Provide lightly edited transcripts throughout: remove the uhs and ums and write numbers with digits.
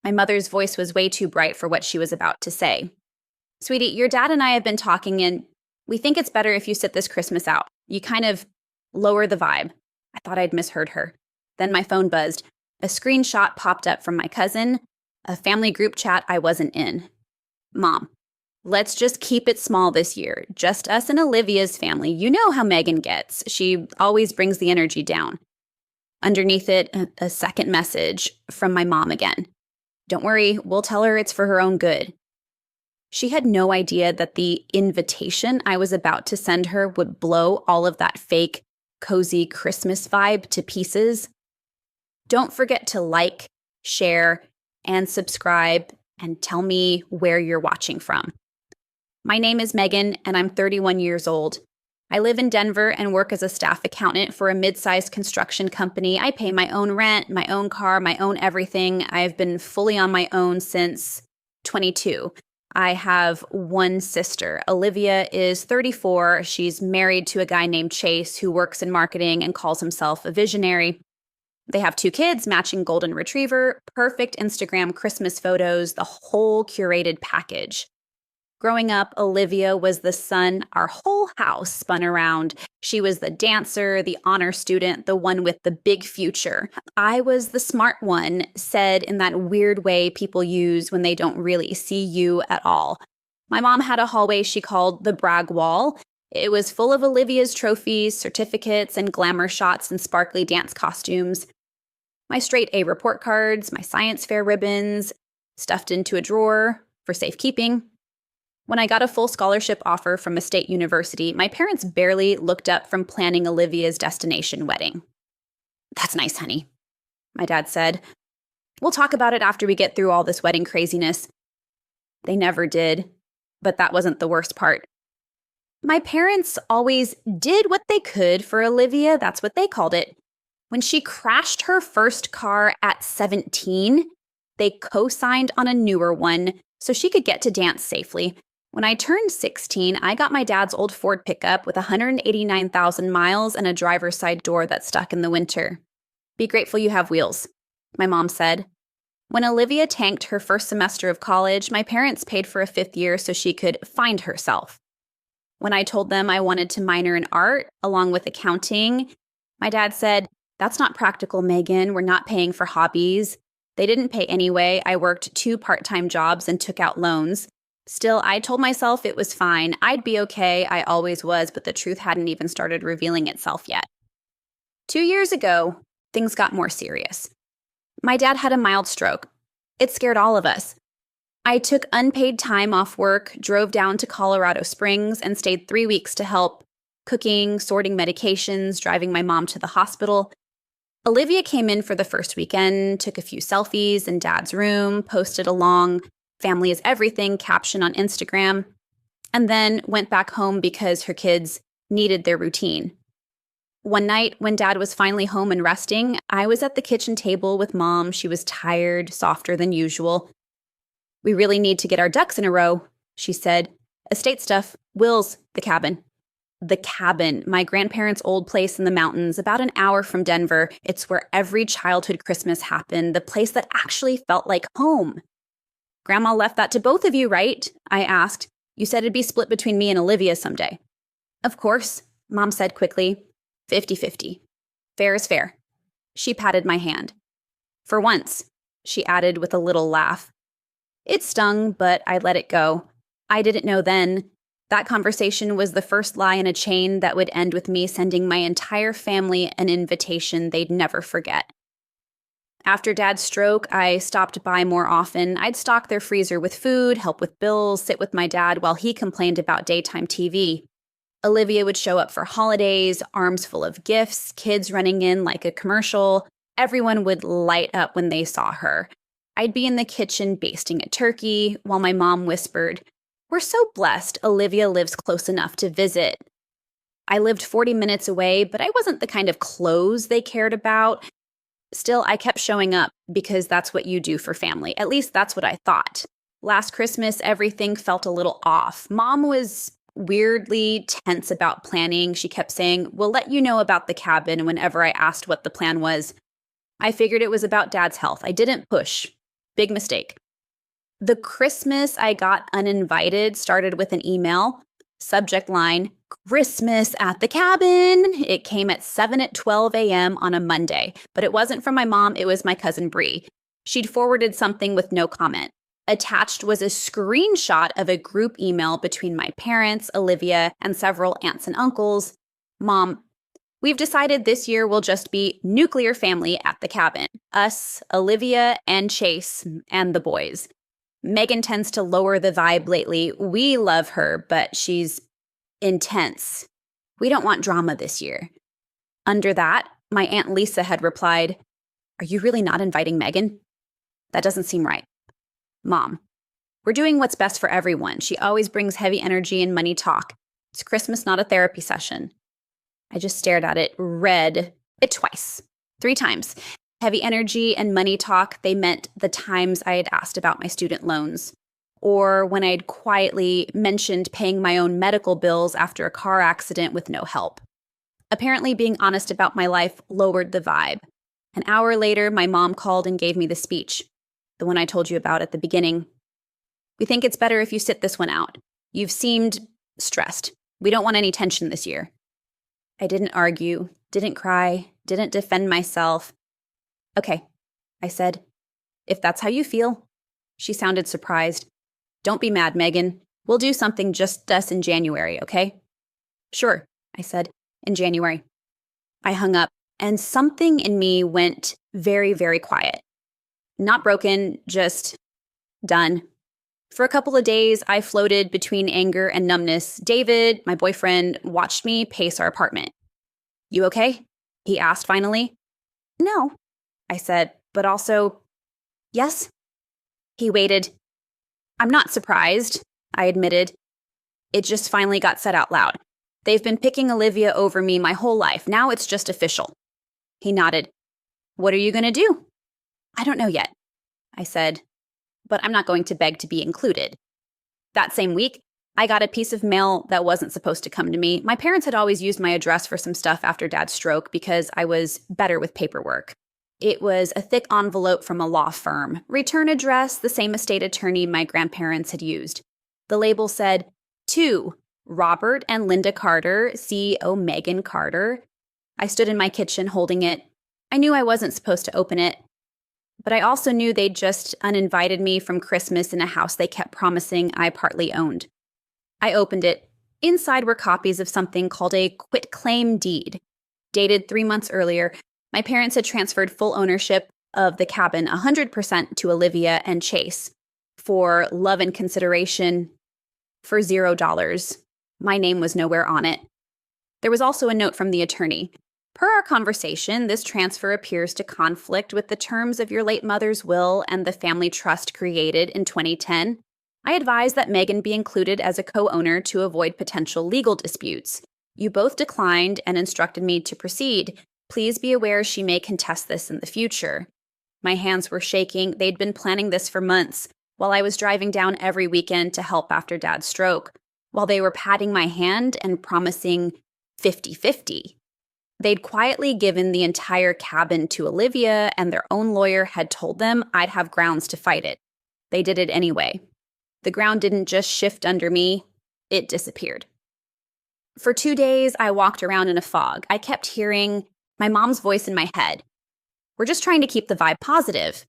My mother's voice was way too bright for what she was about to say. Sweetie, your dad and I have been talking, and we think it's better if you sit this Christmas out. You kind of lower the vibe. I thought I'd misheard her. Then my phone buzzed. A screenshot popped up from my cousin, a family group chat I wasn't in. Mom, let's just keep it small this year. Just us and Olivia's family. You know how Megan gets. She always brings the energy down. Underneath it, a second message from my mom again. Don't worry, we'll tell her it's for her own good. She had no idea that the invitation I was about to send her would blow all of that fake, cozy Christmas vibe to pieces. Don't forget to like, share, and subscribe, and tell me where you're watching from. My name is Megan, and I'm 31 years old. I live in Denver and work as a staff accountant for a mid-sized construction company. I pay my own rent, my own car, my own everything. I've been fully on my own since 22. I have one sister. Olivia is 34. She's married to a guy named Chase who works in marketing and calls himself a visionary. They have 2 kids, matching golden retriever, perfect Instagram Christmas photos, the whole curated package. Growing up, Olivia was the sun our whole house spun around. She was the dancer, the honor student, the one with the big future. I was the smart one, said in that weird way people use when they don't really see you at all. My mom had a hallway she called the brag wall. It was full of Olivia's trophies, certificates, and glamour shots and sparkly dance costumes. My straight A report cards, my science fair ribbons, stuffed into a drawer for safekeeping. When I got a full scholarship offer from a state university, my parents barely looked up from planning Olivia's destination wedding. "That's nice, honey," my dad said. "We'll talk about it after we get through all this wedding craziness." They never did, but that wasn't the worst part. My parents always did what they could for Olivia, that's what they called it. When she crashed her first car at 17, they co-signed on a newer one so she could get to dance safely. When I turned 16, I got my dad's old Ford pickup with 189,000 miles and a driver's side door that stuck in the winter. "Be grateful you have wheels," my mom said. When Olivia tanked her first semester of college, my parents paid for a 5th year so she could find herself. When I told them I wanted to minor in art along with accounting, my dad said, "That's not practical, Megan. We're not paying for hobbies." They didn't pay anyway. I worked 2 part-time jobs and took out loans. Still, I told myself it was fine. I'd be okay. I always was, but the truth hadn't even started revealing itself yet. 2 years ago, things got more serious. My dad had a mild stroke. It scared all of us. I took unpaid time off work, drove down to Colorado Springs, and stayed 3 weeks to help cooking, sorting medications, driving my mom to the hospital. Olivia came in for the first weekend, took a few selfies in Dad's room, posted a long "Family is everything" caption on Instagram, and then went back home because her kids needed their routine. One night, when Dad was finally home and resting, I was at the kitchen table with Mom. She was tired, softer than usual. "We really need to get our ducks in a row," she said. "Estate stuff, wills, the cabin." The cabin, my grandparents' old place in the mountains, about an hour from Denver. It's where every childhood Christmas happened, the place that actually felt like home. "Grandma left that to both of you, right?" I asked. "You said it'd be split between me and Olivia someday." "Of course," Mom said quickly. 50-50. Fair is fair. She patted my hand. "For once," she added with a little laugh. It stung, but I let it go. I didn't know then. That conversation was the first lie in a chain that would end with me sending my entire family an invitation they'd never forget. After Dad's stroke, I stopped by more often. I'd stock their freezer with food, help with bills, sit with my dad while he complained about daytime TV. Olivia would show up for holidays, arms full of gifts, kids running in like a commercial. Everyone would light up when they saw her. I'd be in the kitchen basting a turkey while my mom whispered, "We're so blessed Olivia lives close enough to visit." I lived 40 minutes away, but I wasn't the kind of clothes they cared about. Still, I kept showing up because that's what you do for family. At least that's what I thought. Last Christmas, everything felt a little off. Mom was weirdly tense about planning. She kept saying, "We'll let you know about the cabin," whenever I asked what the plan was. I figured it was about Dad's health. I didn't push. Big mistake. The Christmas I got uninvited started with an email. Subject line, Christmas at the cabin. It came at 7:12 a.m. on a Monday, but it wasn't from my mom, it was my cousin Bree. She'd forwarded something with no comment. Attached was a screenshot of a group email between my parents, Olivia, and several aunts and uncles. Mom, we've decided this year will just be nuclear family at the cabin. Us, Olivia, and Chase, and the boys. Megan tends to lower the vibe lately. We love her, but she's intense. We don't want drama this year. Under that, my Aunt Lisa had replied, "Are you really not inviting Megan? That doesn't seem right." Mom, we're doing what's best for everyone. She always brings heavy energy and money talk. It's Christmas, not a therapy session. I just stared at it, read it twice, 3 times. Heavy energy and money talk, they meant the times I had asked about my student loans, or when I'd quietly mentioned paying my own medical bills after a car accident with no help. Apparently, being honest about my life lowered the vibe. An hour later, my mom called and gave me the speech, the one I told you about at the beginning. "We think it's better if you sit this one out. You've seemed stressed. We don't want any tension this year." I didn't argue, didn't cry, didn't defend myself. "Okay," I said. "If that's how you feel." She sounded surprised. "Don't be mad, Megan. We'll do something just us in January, okay?" "Sure," I said, "in January." I hung up, and something in me went very, very quiet. Not broken, just done. For a couple of days, I floated between anger and numbness. David, my boyfriend, watched me pace our apartment. "You okay?" he asked finally. "No," I said, but also, "Yes." He waited. "I'm not surprised," I admitted. It just finally got said out loud. "They've been picking Olivia over me my whole life. Now it's just official." He nodded. "What are you going to do?" "I don't know yet," I said, "but I'm not going to beg to be included." That same week, I got a piece of mail that wasn't supposed to come to me. My parents had always used my address for some stuff after Dad's stroke because I was better with paperwork. It was a thick envelope from a law firm. Return address, the same estate attorney my grandparents had used. The label said, "To Robert and Linda Carter, CEO Megan Carter." I stood in my kitchen holding it. I knew I wasn't supposed to open it, but I also knew they'd just uninvited me from Christmas in a house they kept promising I partly owned. I opened it. Inside were copies of something called a quitclaim deed. Dated 3 months earlier, my parents had transferred full ownership of the cabin 100% to Olivia and Chase for love and consideration for $0. My name was nowhere on it. There was also a note from the attorney. "Per our conversation, this transfer appears to conflict with the terms of your late mother's will and the family trust created in 2010. I advise that Megan be included as a co-owner to avoid potential legal disputes. You both declined and instructed me to proceed. Please be aware she may contest this in the future." My hands were shaking. They'd been planning this for months, while I was driving down every weekend to help after Dad's stroke, while they were patting my hand and promising 50-50. They'd quietly given the entire cabin to Olivia, and their own lawyer had told them I'd have grounds to fight it. They did it anyway. The ground didn't just shift under me, it disappeared. For 2 days, I walked around in a fog. I kept hearing my mom's voice in my head. "We're just trying to keep the vibe positive."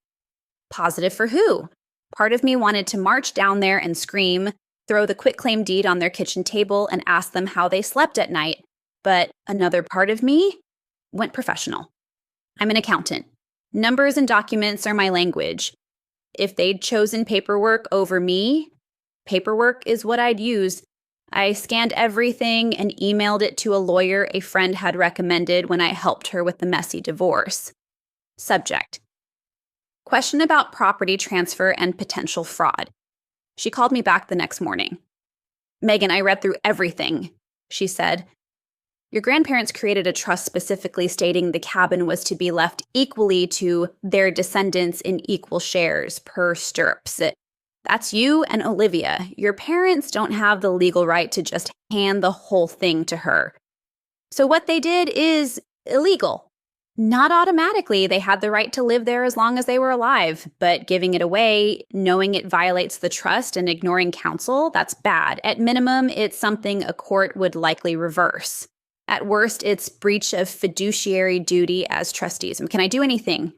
Positive for who? Part of me wanted to march down there and scream, throw the quitclaim deed on their kitchen table and ask them how they slept at night. But another part of me went professional. I'm an accountant. Numbers and documents are my language. If they'd chosen paperwork over me, paperwork is what I'd use. I scanned everything and emailed it to a lawyer a friend had recommended when I helped her with the messy divorce. Subject: question about property transfer and potential fraud. She called me back the next morning. "Megan, I read through everything," she said. "Your grandparents created a trust specifically stating the cabin was to be left equally to their descendants in equal shares per stirrups. That's you and Olivia. Your parents don't have the legal right to just hand the whole thing to her. So what they did is illegal. Not automatically. They had the right to live there as long as they were alive, but giving it away, knowing it violates the trust and ignoring counsel, that's bad. At minimum, it's something a court would likely reverse. At worst, it's breach of fiduciary duty as trustees. And can I do anything?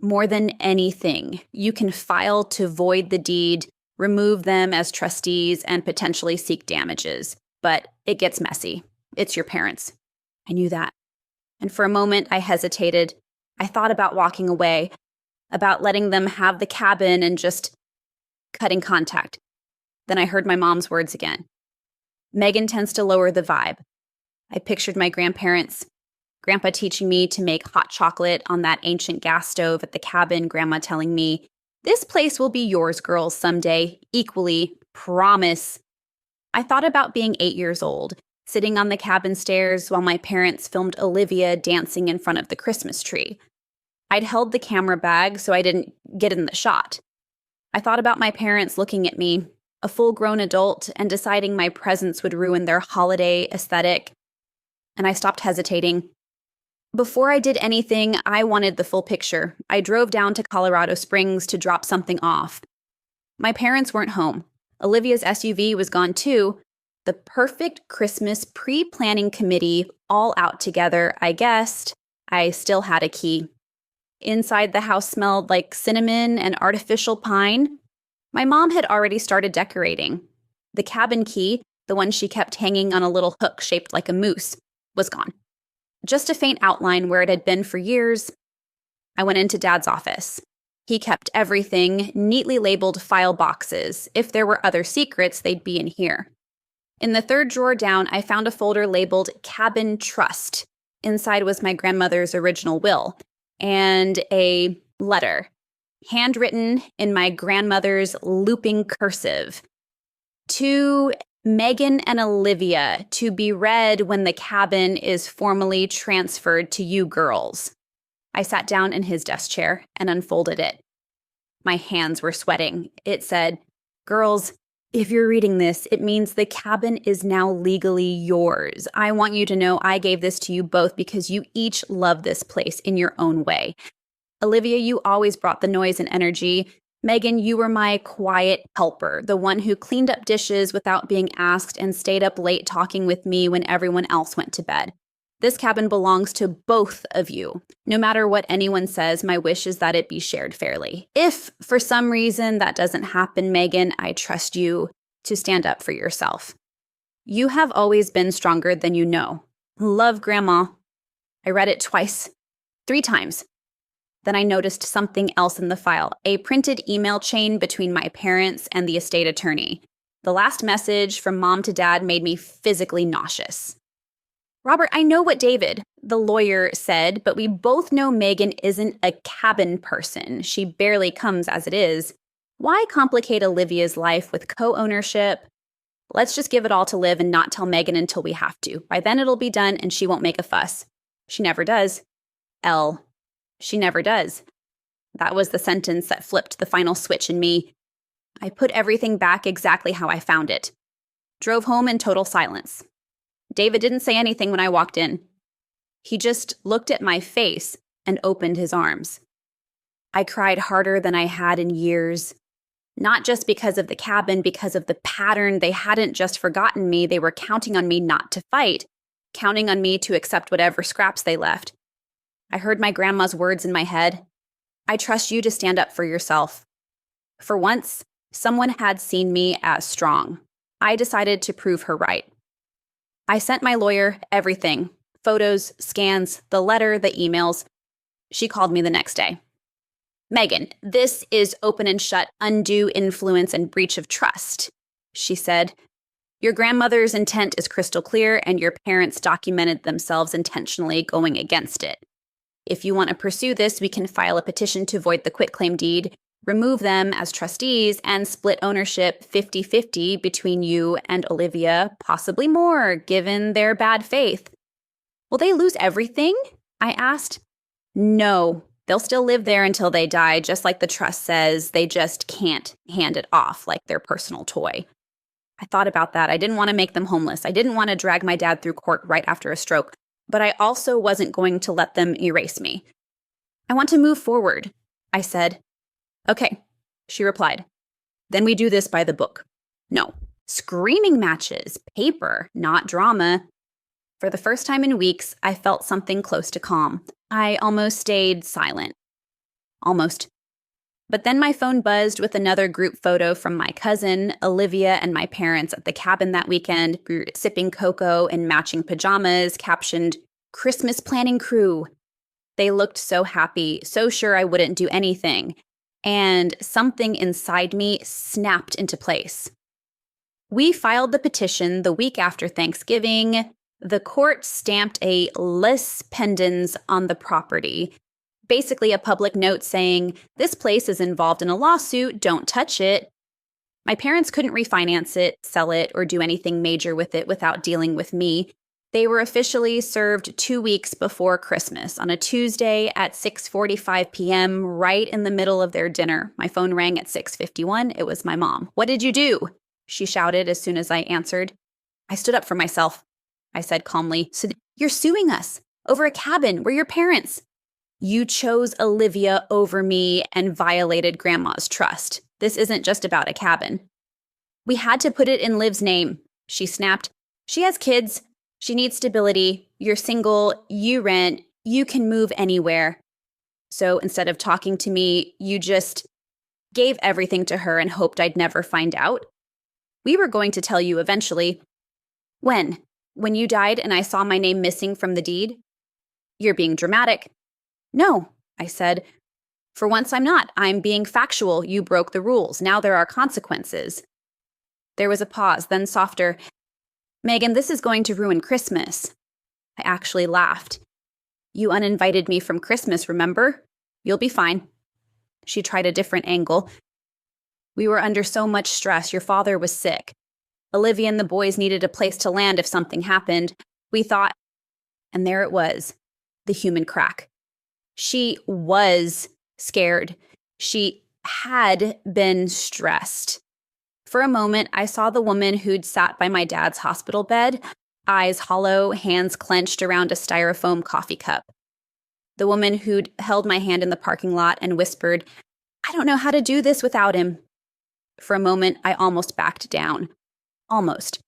More than anything, you can file to void the deed, remove them as trustees, and potentially seek damages. But it gets messy. It's your parents. I knew that. And for a moment, I hesitated. I thought about walking away, about letting them have the cabin and just cutting contact. Then I heard my mom's words again. Megan tends to lower the vibe. I pictured my grandparents, Grandpa teaching me to make hot chocolate on that ancient gas stove at the cabin, Grandma telling me, "This place will be yours, girls, someday, equally, promise." I thought about being 8 years old, sitting on the cabin stairs while my parents filmed Olivia dancing in front of the Christmas tree. I'd held the camera bag so I didn't get in the shot. I thought about my parents looking at me, a full-grown adult, and deciding my presence would ruin their holiday aesthetic. And I stopped hesitating. Before I did anything, I wanted the full picture. I drove down to Colorado Springs to drop something off. My parents weren't home. Olivia's SUV was gone too. The perfect Christmas pre-planning committee, all out together, I guessed. I still had a key. Inside, the house smelled like cinnamon and artificial pine. My mom had already started decorating. The cabin key, the one she kept hanging on a little hook shaped like a moose, was gone. Just a faint outline where it had been for years. I went into Dad's office. He kept everything, neatly labeled file boxes. If there were other secrets, they'd be in here. In the third drawer down, I found a folder labeled Cabin Trust. Inside was my grandmother's original will and a letter, handwritten in my grandmother's looping cursive. To Megan and Olivia, to be read when the cabin is formally transferred to you girls. I sat down in his desk chair and unfolded it. My hands were sweating. It said, "Girls, if you're reading this, it means the cabin is now legally yours. I want you to know I gave this to you both because you each love this place in your own way. Olivia, you always brought the noise and energy. Megan, you were my quiet helper, the one who cleaned up dishes without being asked and stayed up late talking with me when everyone else went to bed. This cabin belongs to both of you. No matter what anyone says, my wish is that it be shared fairly. If, for some reason, that doesn't happen, Megan, I trust you to stand up for yourself. You have always been stronger than you know. Love, Grandma." I read it twice, 3 times. Then I noticed something else in the file, a printed email chain between my parents and the estate attorney. The last message from Mom to Dad made me physically nauseous. "Robert, I know what David, the lawyer, said, but we both know Megan isn't a cabin person. She barely comes as it is. Why complicate Olivia's life with co-ownership? Let's just give it all to Liv and not tell Megan until we have to. By then it'll be done and she won't make a fuss. She never does. L. She never does." That was the sentence that flipped the final switch in me. I put everything back exactly how I found it. Drove home in total silence. David didn't say anything when I walked in. He just looked at my face and opened his arms. I cried harder than I had in years. Not just because of the cabin, because of the pattern. They hadn't just forgotten me. They were counting on me not to fight, counting on me to accept whatever scraps they left. I heard my grandma's words in my head. "I trust you to stand up for yourself." For once, someone had seen me as strong. I decided to prove her right. I sent my lawyer everything, photos, scans, the letter, the emails. She called me the next day. "Megan, this is open and shut, undue influence and breach of trust," she said. "Your grandmother's intent is crystal clear, and your parents documented themselves intentionally going against it. If you want to pursue this, we can file a petition to void the quitclaim deed, remove them as trustees, and split ownership 50-50 between you and Olivia, possibly more, given their bad faith." "Will they lose everything?" I asked. "No, they'll still live there until they die, just like the trust says. They just can't hand it off like their personal toy." I thought about that. I didn't want to make them homeless. I didn't want to drag my dad through court right after a stroke. but I also wasn't going to let them erase me. I want to move forward, I said. Okay, she replied. Then we do this by the book. No, screaming matches, paper, not drama. For the first time in weeks, I felt something close to calm. I almost stayed silent. Almost. But then my phone buzzed with another group photo from my cousin, Olivia, and my parents at the cabin that weekend. We were sipping cocoa in matching pajamas, captioned, "Christmas planning crew." They looked so happy, so sure I wouldn't do anything. And something inside me snapped into place. We filed the petition the week after Thanksgiving. The court stamped a lis pendens on the property, basically a public note saying, "This place is involved in a lawsuit, don't touch it." My parents couldn't refinance it, sell it, or do anything major with it without dealing with me. They were officially served 2 weeks before Christmas on a Tuesday at 6:45 p.m., right in the middle of their dinner. My phone rang at 6:51. It was my mom. "What did you do?" she shouted as soon as I answered. "I stood up for myself," I said calmly. "So you're suing us over a cabin. We're your parents." "You chose Olivia over me and violated Grandma's trust. This isn't just about a cabin." "We had to put it in Liv's name," she snapped. "She has kids. She needs stability. You're single. You rent. You can move anywhere. So instead of talking to me, you just gave everything to her and hoped I'd never find out. We were going to tell you eventually." "When? When you died and I saw my name missing from the deed?" "You're being dramatic." "No," I said. "For once I'm not. I'm being factual. You broke the rules. Now there are consequences." There was a pause, then softer. "Megan, this is going to ruin Christmas." I actually laughed. "You uninvited me from Christmas, remember? You'll be fine." She tried a different angle. "We were under so much stress. Your father was sick. Olivia and the boys needed a place to land if something happened. We thought..." And there it was, the human crack. She was scared. She had been stressed. For a moment, I saw the woman who'd sat by my dad's hospital bed, eyes hollow, hands clenched around a styrofoam coffee cup. The woman who'd held my hand in the parking lot and whispered, "I don't know how to do this without him." For a moment, I almost backed down. Almost.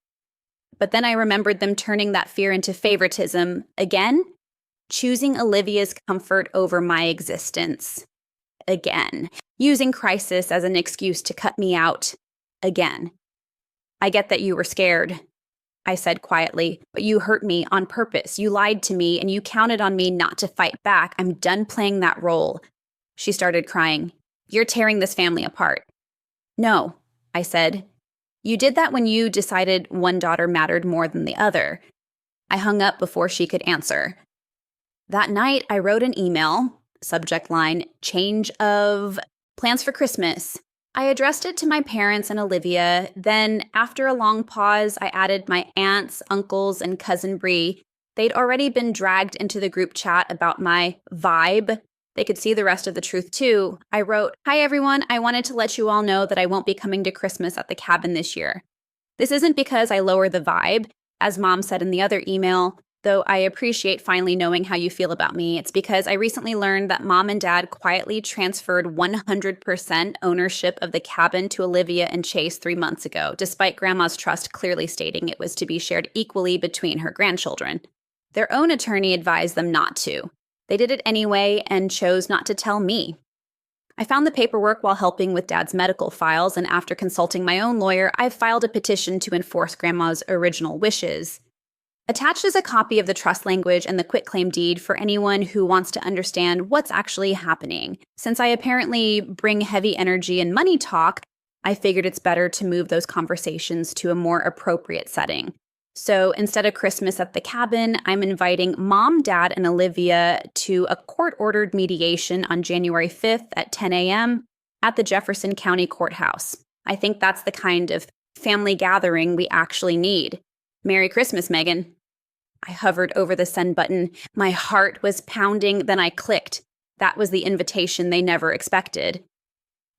But then I remembered them turning that fear into favoritism again, choosing Olivia's comfort over my existence. Again, using crisis as an excuse to cut me out. Again. "I get that you were scared," I said quietly, "but you hurt me on purpose. You lied to me and you counted on me not to fight back. I'm done playing that role." She started crying. "You're tearing this family apart." "No," I said. "You did that when you decided one daughter mattered more than the other." I hung up before she could answer. That night, I wrote an email, subject line, "Change of plans for Christmas." I addressed it to my parents and Olivia. Then, after a long pause, I added my aunts, uncles, and cousin Bree. They'd already been dragged into the group chat about my vibe. They could see the rest of the truth, too. I wrote, "Hi, everyone. I wanted to let you all know that I won't be coming to Christmas at the cabin this year. This isn't because I lower the vibe, as Mom said in the other email, though I appreciate finally knowing how you feel about me. It's because I recently learned that Mom and Dad quietly transferred 100% ownership of the cabin to Olivia and Chase 3 months ago, despite Grandma's trust clearly stating it was to be shared equally between her grandchildren. Their own attorney advised them not to. They did it anyway and chose not to tell me. I found the paperwork while helping with Dad's medical files, and after consulting my own lawyer, I've filed a petition to enforce Grandma's original wishes. Attached is a copy of the trust language and the quitclaim deed for anyone who wants to understand what's actually happening. Since I apparently bring heavy energy and money talk, I figured it's better to move those conversations to a more appropriate setting. So instead of Christmas at the cabin, I'm inviting Mom, Dad, and Olivia to a court-ordered mediation on January 5th at 10 a.m. at the Jefferson County Courthouse. I think that's the kind of family gathering we actually need. Merry Christmas, Megan. I hovered over the send button. My heart was pounding, then I clicked. That was the invitation they never expected.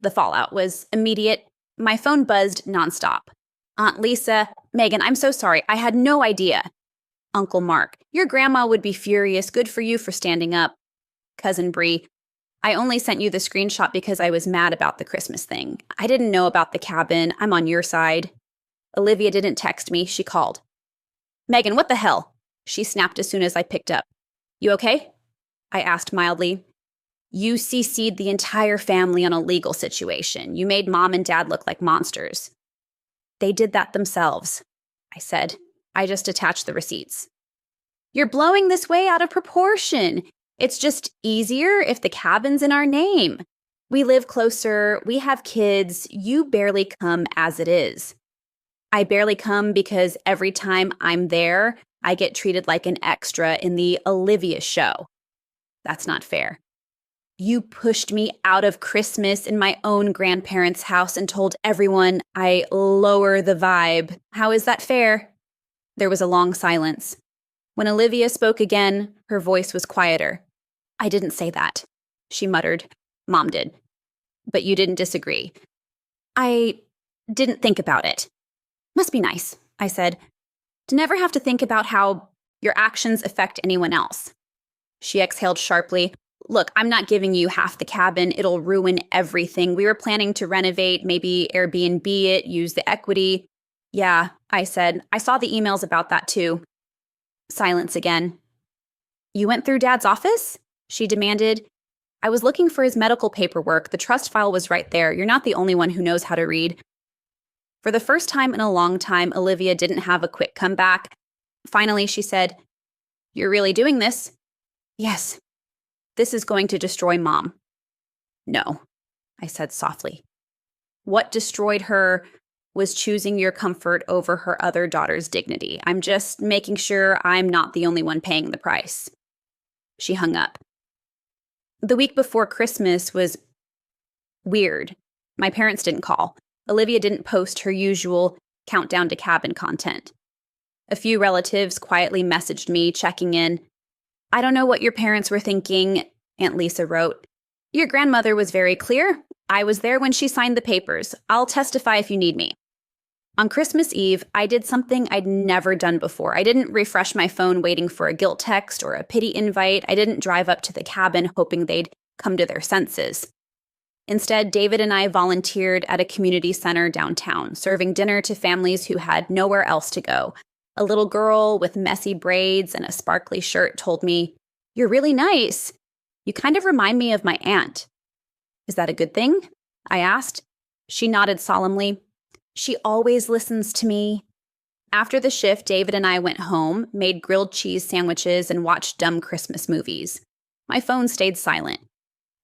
The fallout was immediate. My phone buzzed nonstop. "Aunt Lisa, Megan, I'm so sorry. I had no idea." Uncle Mark, your grandma would be furious. Good for you for standing up. Cousin Bree, I only sent you the screenshot because I was mad about the Christmas thing. I didn't know about the cabin. I'm on your side. Olivia didn't text me. She called. Megan, what the hell? She snapped as soon as I picked up. You okay? I asked mildly. You CC'd the entire family on a legal situation. You made Mom and Dad look like monsters. They did that themselves, I said. I just attached the receipts. You're blowing this way out of proportion. It's just easier if the cabin's in our name. We live closer, we have kids, you barely come as it is. I barely come because every time I'm there, I get treated like an extra in the Olivia show. That's not fair. You pushed me out of Christmas in my own grandparents' house and told everyone I lower the vibe. How is that fair? There was a long silence. When Olivia spoke again, her voice was quieter. I didn't say that, she muttered. Mom did. But you didn't disagree. I didn't think about it. Must be nice, I said, to never have to think about how your actions affect anyone else. She exhaled sharply. Look, I'm not giving you half the cabin. It'll ruin everything. We were planning to renovate, maybe Airbnb it, use the equity. Yeah, I said. I saw the emails about that too. Silence again. You went through Dad's office? She demanded. I was looking for his medical paperwork. The trust file was right there. You're not the only one who knows how to read. For the first time in a long time, Olivia didn't have a quick comeback. Finally, she said, You're really doing this? Yes. This is going to destroy Mom. No, I said softly. What destroyed her was choosing your comfort over her other daughter's dignity. I'm just making sure I'm not the only one paying the price. She hung up. The week before Christmas was weird. My parents didn't call. Olivia didn't post her usual countdown to cabin content. A few relatives quietly messaged me, checking in. I don't know what your parents were thinking, Aunt Lisa wrote. Your grandmother was very clear. I was there when she signed the papers. I'll testify if you need me. On Christmas Eve, I did something I'd never done before. I didn't refresh my phone waiting for a guilt text or a pity invite. I didn't drive up to the cabin hoping they'd come to their senses. Instead, David and I volunteered at a community center downtown, serving dinner to families who had nowhere else to go. A little girl with messy braids and a sparkly shirt told me, You're really nice. You kind of remind me of my aunt. Is that a good thing? I asked. She nodded solemnly. She always listens to me. After the shift, David and I went home, made grilled cheese sandwiches, and watched dumb Christmas movies. My phone stayed silent.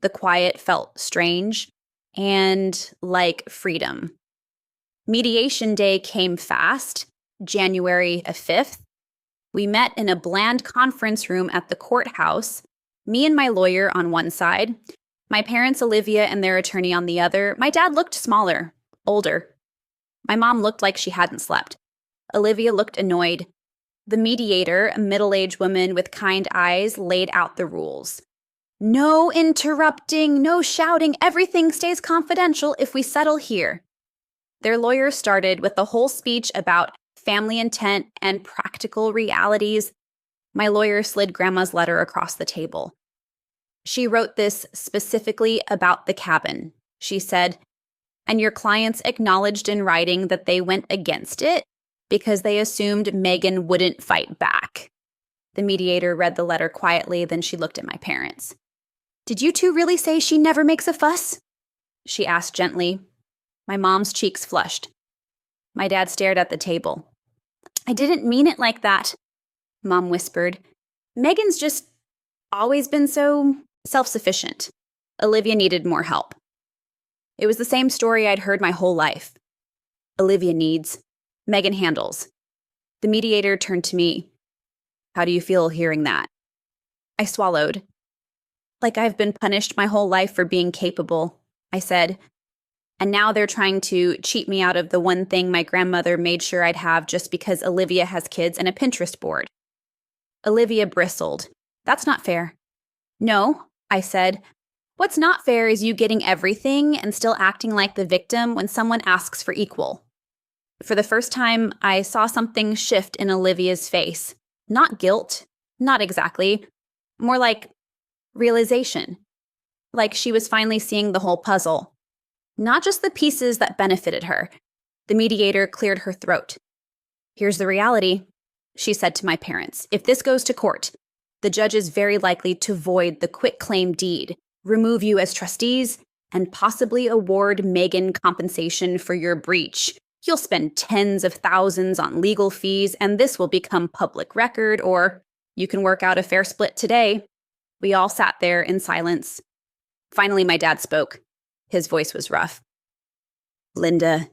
The quiet felt strange and like freedom. Mediation day came fast, January 5th. We met in a bland conference room at the courthouse, me and my lawyer on one side, my parents, Olivia, and their attorney on the other. My dad looked smaller, older. My mom looked like she hadn't slept. Olivia looked annoyed. The mediator, a middle-aged woman with kind eyes, laid out the rules. No interrupting, no shouting, everything stays confidential if we settle here. Their lawyer started with the whole speech about family intent and practical realities. My lawyer slid Grandma's letter across the table. She wrote this specifically about the cabin. She said, and your clients acknowledged in writing that they went against it because they assumed Megan wouldn't fight back. The mediator read the letter quietly, then she looked at my parents. Did you two really say she never makes a fuss? She asked gently. My mom's cheeks flushed. My dad stared at the table. I didn't mean it like that, Mom whispered. Megan's just always been so self-sufficient. Olivia needed more help. It was the same story I'd heard my whole life. Olivia needs. Megan handles. The mediator turned to me. How do you feel hearing that? I swallowed. Like I've been punished my whole life for being capable, I said. And now they're trying to cheat me out of the one thing my grandmother made sure I'd have just because Olivia has kids and a Pinterest board. Olivia bristled. That's not fair. No, I said. What's not fair is you getting everything and still acting like the victim when someone asks for equal. For the first time, I saw something shift in Olivia's face. Not guilt, not exactly. More like realization. Like she was finally seeing the whole puzzle. Not just the pieces that benefited her. The mediator cleared her throat. "Here's the reality," she said to my parents. "If this goes to court, the judge is very likely to void the quitclaim deed, remove you as trustees, and possibly award Megan compensation for your breach. You'll spend tens of thousands on legal fees, and this will become public record, or you can work out a fair split today." We all sat there in silence. Finally, my dad spoke. His voice was rough. "Linda,"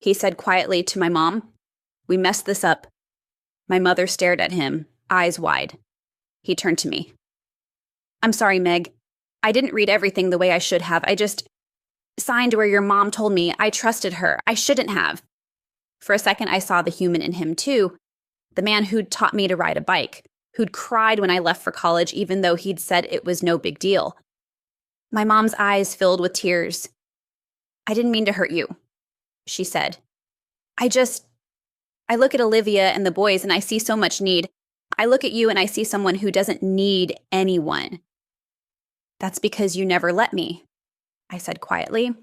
he said quietly to my mom, "we messed this up." My mother stared at him, eyes wide. He turned to me. "I'm sorry, Meg. I didn't read everything the way I should have. I just signed where your mom told me. I trusted her. I shouldn't have." For a second, I saw the human in him, too. The man who'd taught me to ride a bike, who'd cried when I left for college even though he'd said it was no big deal. My mom's eyes filled with tears. "I didn't mean to hurt you," she said. I look at Olivia and the boys and I see so much need. I look at you and I see someone who doesn't need anyone." "That's because you never let me," I said quietly.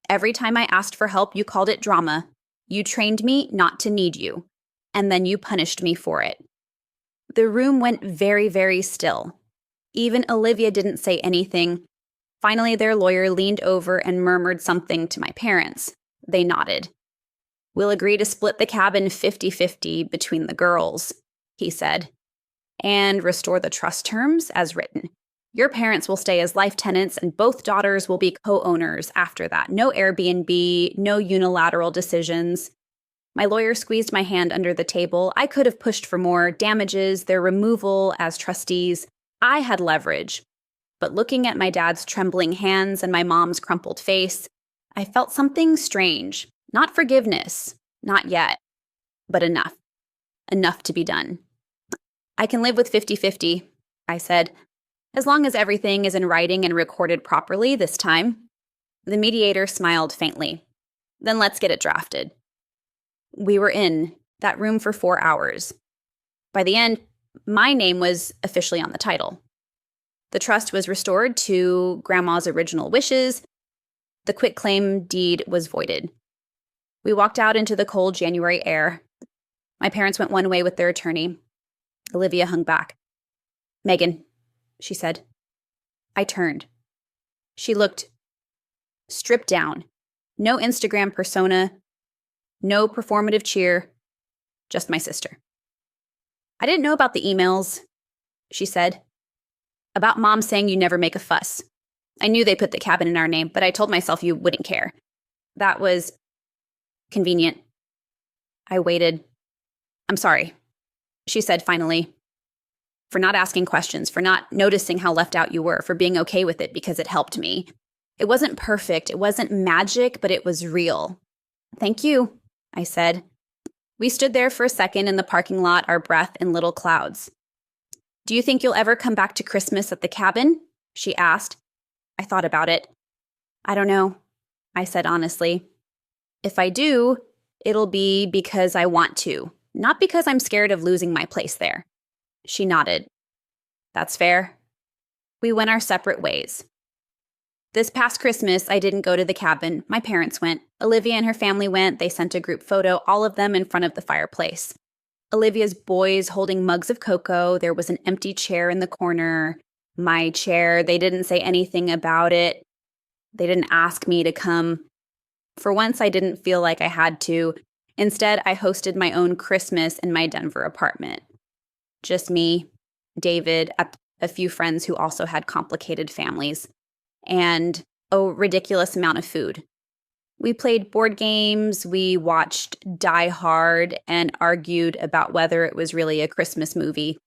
"Every time I asked for help, you called it drama. You trained me not to need you, and then you punished me for it." The room went very, very still. Even Olivia didn't say anything. Finally, their lawyer leaned over and murmured something to my parents. They nodded. "We'll agree to split the cabin 50-50 between the girls," he said, "and restore the trust terms as written. Your parents will stay as life tenants and both daughters will be co-owners after that. No Airbnb, no unilateral decisions." My lawyer squeezed my hand under the table. I could have pushed for more damages, their removal as trustees. I had leverage. But looking at my dad's trembling hands and my mom's crumpled face, I felt something strange. Not forgiveness, not yet, but enough. Enough to be done. "I can live with 50-50, I said, "as long as everything is in writing and recorded properly this time." The mediator smiled faintly. "Then let's get it drafted." We were in that room for 4 hours. By the end, my name was officially on the title. The trust was restored to Grandma's original wishes. The quitclaim deed was voided. We walked out into the cold January air. My parents went one way with their attorney. Olivia hung back. "Megan," she said. I turned. She looked stripped down. No Instagram persona. No performative cheer. Just my sister. "I didn't know about the emails," she said. "About Mom saying you never make a fuss. I knew they put the cabin in our name, but I told myself you wouldn't care. That was convenient." I waited. "I'm sorry," she said finally, "for not asking questions, for not noticing how left out you were, for being okay with it because it helped me. It wasn't perfect, it wasn't magic, but it was real." "Thank you," I said. We stood there for a second in the parking lot, our breath in little clouds. "Do you think you'll ever come back to Christmas at the cabin?" she asked. I thought about it. "I don't know," I said honestly. "If I do, it'll be because I want to, not because I'm scared of losing my place there." She nodded. "That's fair." We went our separate ways. This past Christmas, I didn't go to the cabin. My parents went. Olivia and her family went. They sent a group photo, all of them in front of the fireplace. Olivia's boys holding mugs of cocoa. There was an empty chair in the corner. My chair, they didn't say anything about it. They didn't ask me to come. For once, I didn't feel like I had to. Instead, I hosted my own Christmas in my Denver apartment. Just me, David, a few friends who also had complicated families, and a ridiculous amount of food. We played board games, we watched Die Hard, and argued about whether it was really a Christmas movie.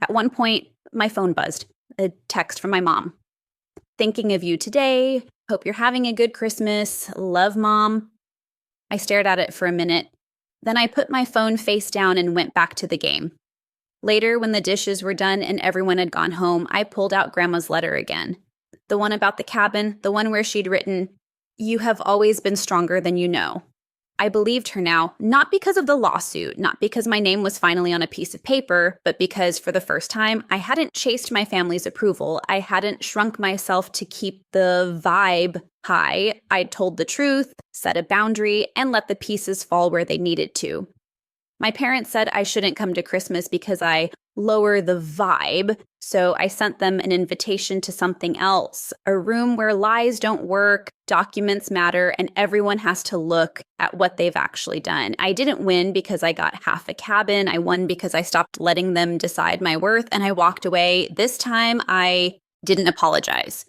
At one point, my phone buzzed, a text from my mom. "Thinking of you today. Hope you're having a good Christmas. Love, Mom." I stared at it for a minute. Then I put my phone face down and went back to the game. Later, when the dishes were done and everyone had gone home, I pulled out Grandma's letter again. The one about the cabin, the one where she'd written, "You have always been stronger than you know." I believed her now, not because of the lawsuit, not because my name was finally on a piece of paper, but because for the first time, I hadn't chased my family's approval. I hadn't shrunk myself to keep the vibe high. I'd told the truth, set a boundary, and let the pieces fall where they needed to. My parents said I shouldn't come to Christmas because I lower the vibe, so I sent them an invitation to something else, a room where lies don't work, documents matter, and everyone has to look at what they've actually done. I didn't win because I got half a cabin. I won because I stopped letting them decide my worth, and I walked away. This time, I didn't apologize.